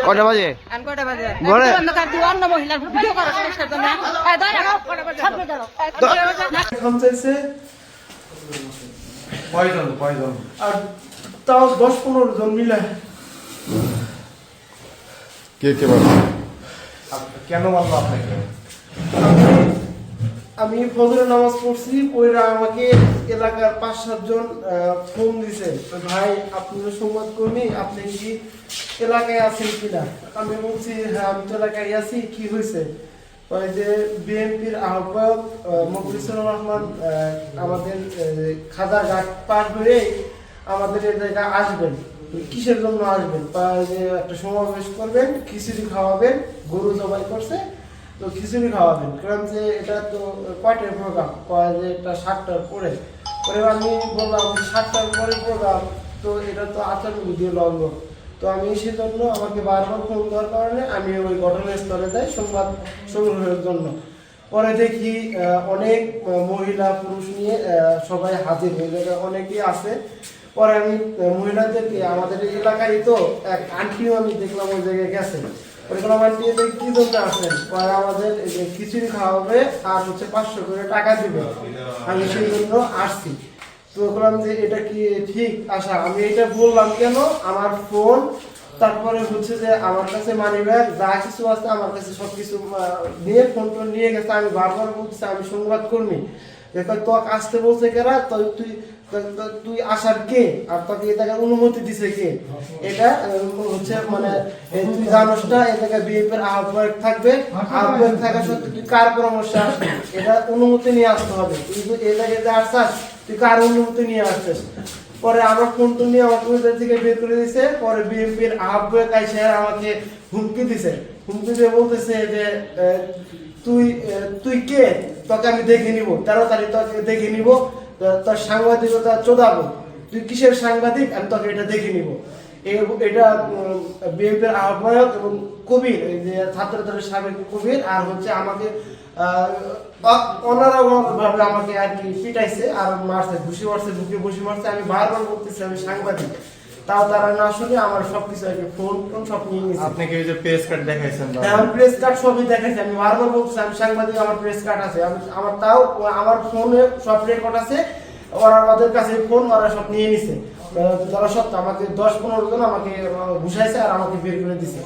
কটা বাজে? ঘরে এখন চাইছে আর তাও 10-15 জন মিলে। কে কে বাজে? কেন মারলো আপনাকে? আমি ফজরের নামাজ পড়ছি, ওইরা আমাকে এলাকার 5-7 জন ফোন দিছে, ভাই আপনি তো সংবাদকর্মী, আপনি কি এলাকায় আছেন কিনা? আমি বলছি হ্যাঁ আমি তো এলাকায় আছি, কি হয়েছে? ওই যে বিএনপির আহ্বায়ক মখলিসুর রহমান আমাদের খাদার ঘাট পার হয়ে আমাদের এই জায়গায় আসবেন, কিসের জন্য আসবেন? যে একটা সমাবেশ করবেন, খিচুড়ি খাওয়াবেন, গরু জবাই করছে তো খিচুড়ি খাওয়াবেন। কারণ যে এটা তো কয়টার প্রোগ্রাম, যে এটা 7টার পরে পরে আমি বললাম 7টার পরে প্রোগ্রাম, তো এটা তো আচরণবিধি লঙ্ঘন। তো আমি সেজন্য আমাকে বারবার ফোন দেওয়ার কারণে আমি ওই ঘটনাস্থলে যাই সংবাদ সংগ্রহের জন্য। পরে দেখি অনেক মহিলা পুরুষ নিয়ে সবাই হাজির হয়ে যায়, অনেকেই আছে। পরে আমি মহিলাদেরকে, আমাদের এলাকারই তো এক আন্টিও আমি দেখলাম ওই জায়গায় গেছে, কি জন্য আসেন? আমাদের খিচুড়ি খাওয়াবে আর হচ্ছে 500 করে টাকা দিবে, আমি সেই জন্য আসছি। তো বললাম যে এটা কি ঠিক আশা? আমি এটা বললাম কেন, আমার ফোন, তারপরে হচ্ছে যে আমার কাছে মানি ব্যাগ যা কিছু আছে আমার কাছে সবকিছু নিয়ে ফোন টোন নিয়ে গেছে। আমি বারবার বলছি আমি সংবাদ কর্মী, তোকে আসতে বলছে কেরা, তুই আসার কে, আর তোকে এ জায়গায় অনুমতি দিছে কে? এটা হচ্ছে মানে তুই জানোস না এ জায়গায় বিএনপির আহ্বায়ক থাকবে, আহ্বায়ক থাকা সত্ত্বেও তুই কার পরামর্শে আসবি? এটা অনুমতি নিয়ে আসতে হবে, কিন্তু এই জায়গায় যে আসছাস তুই কার অনুমতি নিয়ে আসছিস? পরে আমার ফোন তো নিয়ে আমার কমিটার থেকে বের করে দিছে। পরে বিএনপির আহ্বায়ক আইসে আমাকে হুমকি দিছে, হুমকি দিয়ে বলতেছে যে তুই কে, তোকে আমি দেখে নিব, 13 তারিখ তোকে দেখে নিব, তোর সাংবাদিকতা চোদাবো, তুই কিসের সাংবাদিক, আমি তোকে এটা দেখে নিব। এটা বিএনপির আহ্বায়ক এবং কবির, যে ছাত্র দলের সাবেক কবির, আর হচ্ছে আমাকে অনারাভাবে আমাকে আর কি পিটাইছে আর মারছে, ঘুষি মারছে, বুকে বসি মারছে। আমি বারবার বলতেছি আমি সাংবাদিক, তাও তারা না শুনে আমার সবকিছু আর কি ফোন সব নিয়ে নিয়েছে। আপনি কি ওই যে প্রেস কার্ড দেখাইছেন? হ্যাঁ আমি প্রেস কার্ড সবই দেখাইছি, আমি বারবার বলতেছি আমি সাংবাদিক, আমার প্রেস কার্ড আছে, আমার তাও আমার ফোনে সব রেকর্ড আছে। ওদের কাছে ফোন, ওরা সব নিয়ে নিছে। তারা সব আমাকে 10-15 জন আমাকে ঘুষাইছে আর আমাকে বের করে দিছে।